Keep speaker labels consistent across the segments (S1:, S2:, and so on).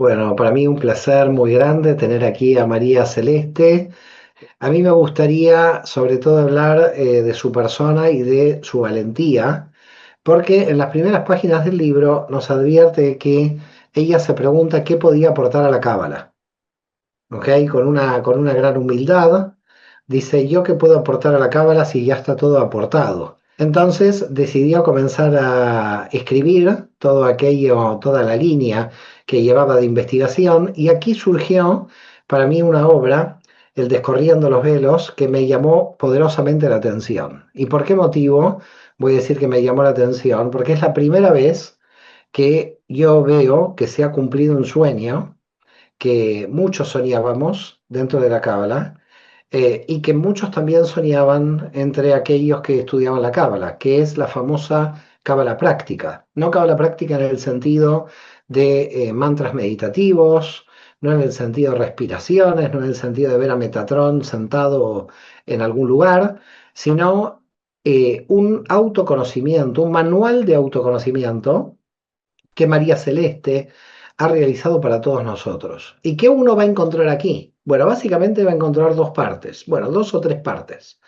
S1: Bueno, para mí un placer muy grande tener aquí a María Celeste. A mí me gustaría sobre todo hablar de su persona y de su valentía, porque en las primeras páginas del libro nos advierte que ella se pregunta qué podía aportar a la Cábala, ¿ok? Con una gran humildad, dice, ¿yo qué puedo aportar a la Cábala si ya está todo aportado? Entonces decidió comenzar a escribir todo aquello, toda la línea que llevaba de investigación, y aquí surgió para mí una obra, El Descorriendo los Velos, que me llamó poderosamente la atención. ¿Y por qué motivo voy a decir que me llamó la atención? Porque es la primera vez que yo veo que se ha cumplido un sueño que muchos soñábamos dentro de la Cábala, y que muchos también soñaban entre aquellos que estudiaban la Cábala, que es la famosa Cábala práctica. No Cábala práctica en el sentido de mantras meditativos, no en el sentido de respiraciones, no en el sentido de ver a Metatrón sentado en algún lugar, sino un autoconocimiento, un manual de autoconocimiento que María Celeste ha realizado para todos nosotros. ¿Y qué uno va a encontrar aquí? Bueno, básicamente va a encontrar dos partes, bueno, dos o tres partes.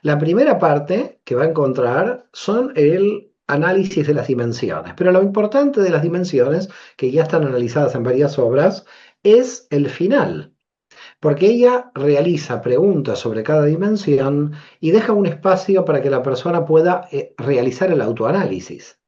S1: La primera parte que va a encontrar son el análisis de las dimensiones, pero lo importante de las dimensiones, que ya están analizadas en varias obras, es el final, porque ella realiza preguntas sobre cada dimensión y deja un espacio para que la persona pueda realizar el autoanálisis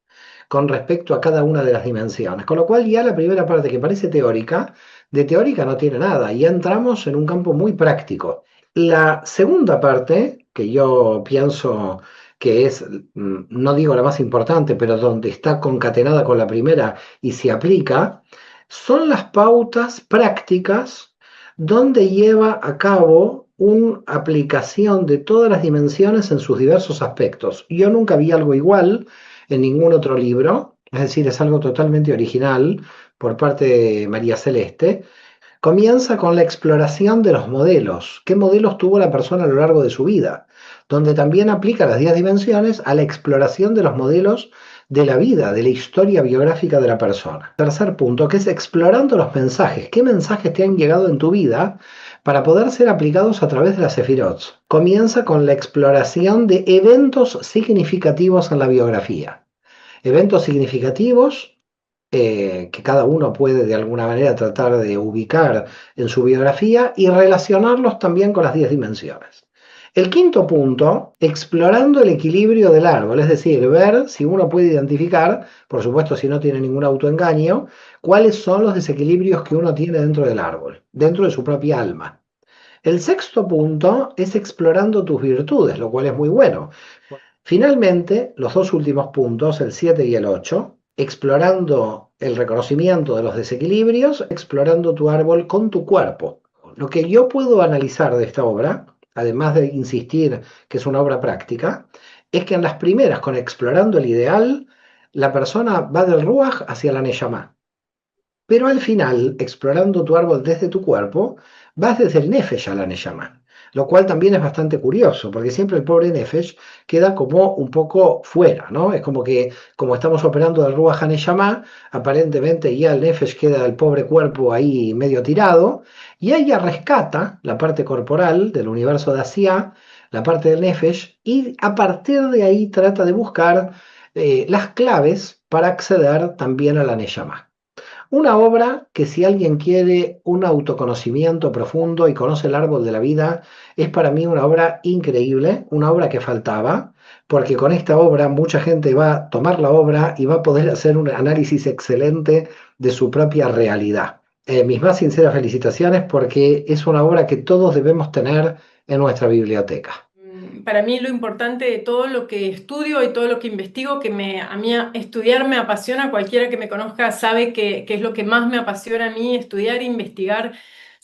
S1: con respecto a cada una de las dimensiones. Con lo cual ya la primera parte que parece teórica, de teórica no tiene nada, ya entramos en un campo muy práctico. La segunda parte, que yo pienso que es, no digo la más importante, pero donde está concatenada con la primera y se aplica, son las pautas prácticas donde lleva a cabo una aplicación de todas las dimensiones en sus diversos aspectos. Yo nunca vi algo igual en ningún otro libro, es decir, es algo totalmente original por parte de María Celeste. Comienza con la exploración de los modelos. ¿Qué modelos tuvo la persona a lo largo de su vida? Donde también aplica las 10 dimensiones a la exploración de los modelos de la vida, de la historia biográfica de la persona. Tercer punto, que es explorando los mensajes. ¿Qué mensajes te han llegado en tu vida para poder ser aplicados a través de las Sefirot? Comienza con la exploración de eventos significativos en la biografía. Eventos significativos que cada uno puede de alguna manera tratar de ubicar en su biografía y relacionarlos también con las 10 dimensiones. El quinto punto, explorando el equilibrio del árbol, es decir, ver si uno puede identificar, por supuesto si no tiene ningún autoengaño, cuáles son los desequilibrios que uno tiene dentro del árbol, dentro de su propia alma. El sexto punto es explorando tus virtudes, lo cual es muy bueno. Finalmente, los dos últimos puntos, el 7 y el 8, explorando el reconocimiento de los desequilibrios, explorando tu árbol con tu cuerpo. Lo que yo puedo analizar de esta obra, además de insistir que es una obra práctica, es que en las primeras, con explorando el ideal, la persona va del Ruach hacia la Neyamá. Pero al final, explorando tu árbol desde tu cuerpo, vas desde el Nefesh a la Neyamá. Lo cual también es bastante curioso, porque siempre el pobre Nefesh queda como un poco fuera, ¿no? Es como que, como estamos operando del Ruach a Neyamá, aparentemente ya el Nefesh queda el pobre cuerpo ahí medio tirado, y ella rescata la parte corporal del universo de Asiá, la parte del Nefesh, y a partir de ahí trata de buscar las claves para acceder también a la Neyamá. Una obra que si alguien quiere un autoconocimiento profundo y conoce el árbol de la vida, es para mí una obra increíble, una obra que faltaba, porque con esta obra mucha gente va a tomar la obra y va a poder hacer un análisis excelente de su propia realidad. Mis más sinceras felicitaciones porque es una obra que todos debemos tener en nuestra biblioteca.
S2: Para mí lo importante de todo lo que estudio y todo lo que investigo, a mí estudiar me apasiona, cualquiera que me conozca sabe que es lo que más me apasiona a mí, estudiar e investigar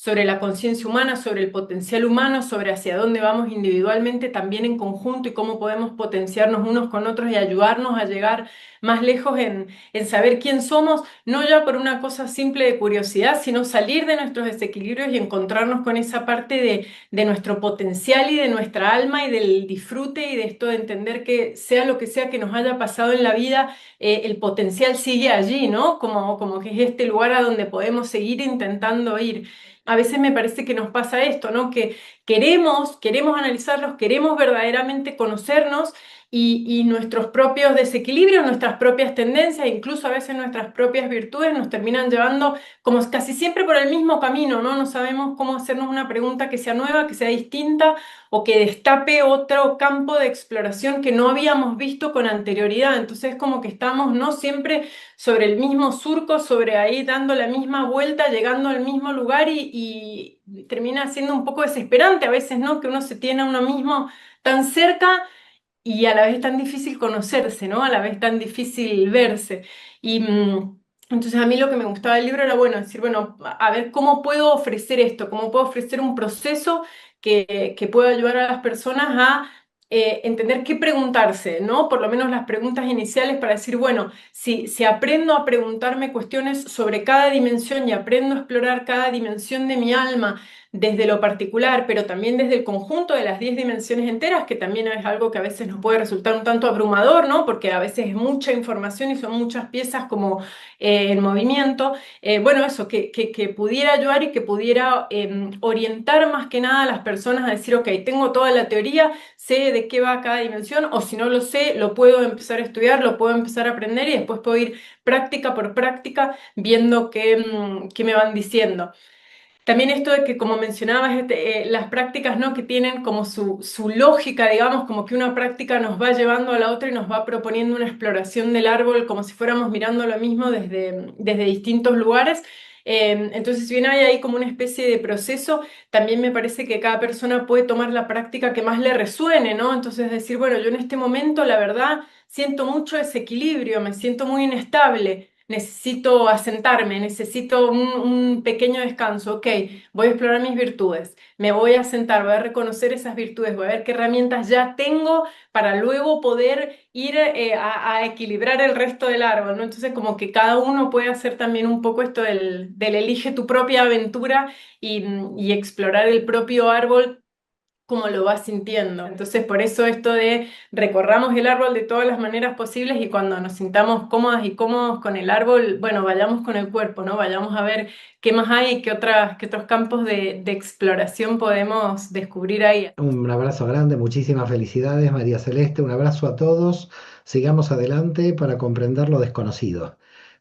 S2: sobre la conciencia humana, sobre el potencial humano, sobre hacia dónde vamos individualmente, también en conjunto y cómo podemos potenciarnos unos con otros y ayudarnos a llegar más lejos en saber quién somos, no ya por una cosa simple de curiosidad, sino salir de nuestros desequilibrios y encontrarnos con esa parte de nuestro potencial y de nuestra alma y del disfrute y de esto de entender que sea lo que sea que nos haya pasado en la vida, el potencial sigue allí, ¿no? Como que es este lugar a donde podemos seguir intentando ir. A veces me parece que nos pasa esto, ¿no? Que queremos analizarlos, queremos verdaderamente conocernos y nuestros propios desequilibrios, nuestras propias tendencias, incluso a veces nuestras propias virtudes nos terminan llevando como casi siempre por el mismo camino, ¿no? No sabemos cómo hacernos una pregunta que sea nueva, que sea distinta o que destape otro campo de exploración que no habíamos visto con anterioridad. Entonces, como que estamos no siempre sobre el mismo surco, sobre ahí dando la misma vuelta, llegando al mismo lugar y termina siendo un poco desesperante a veces, ¿no? Que uno se tiene a uno mismo tan cerca y a la vez tan difícil conocerse, ¿no? A la vez tan difícil verse. Y entonces a mí lo que me gustaba del libro era, bueno, decir, bueno, a ver cómo puedo ofrecer esto, cómo puedo ofrecer un proceso que pueda ayudar a las personas a entender qué preguntarse, ¿no? Por lo menos las preguntas iniciales para decir, bueno, si aprendo a preguntarme cuestiones sobre cada dimensión y aprendo a explorar cada dimensión de mi alma, desde lo particular, pero también desde el conjunto de las 10 dimensiones enteras, que también es algo que a veces nos puede resultar un tanto abrumador, ¿no? Porque a veces es mucha información y son muchas piezas como en movimiento. Bueno, eso, que pudiera ayudar y que pudiera orientar más que nada a las personas a decir, ok, tengo toda la teoría, sé de qué va cada dimensión, o si no lo sé, lo puedo empezar a estudiar, lo puedo empezar a aprender y después puedo ir práctica por práctica viendo qué me van diciendo. También esto de que, como mencionabas, las prácticas, ¿no? Que tienen como su lógica, digamos, como que una práctica nos va llevando a la otra y nos va proponiendo una exploración del árbol como si fuéramos mirando lo mismo desde distintos lugares. Entonces, si bien hay ahí como una especie de proceso, también me parece que cada persona puede tomar la práctica que más le resuene, ¿no? Entonces, decir, bueno, yo en este momento, la verdad, siento mucho desequilibrio, me siento muy inestable. Necesito asentarme, necesito un pequeño descanso. Ok, voy a explorar mis virtudes, me voy a sentar, voy a reconocer esas virtudes, voy a ver qué herramientas ya tengo para luego poder ir a equilibrar el resto del árbol, ¿no? Entonces, como que cada uno puede hacer también un poco esto del elige tu propia aventura y explorar el propio árbol como lo vas sintiendo. Entonces, por eso esto de recorramos el árbol de todas las maneras posibles y cuando nos sintamos cómodas y cómodos con el árbol, bueno, vayamos con el cuerpo, ¿no? Vayamos a ver qué más hay y qué otros campos de exploración podemos descubrir ahí.
S1: Un abrazo grande, muchísimas felicidades, María Celeste, un abrazo a todos. Sigamos adelante para comprender lo desconocido.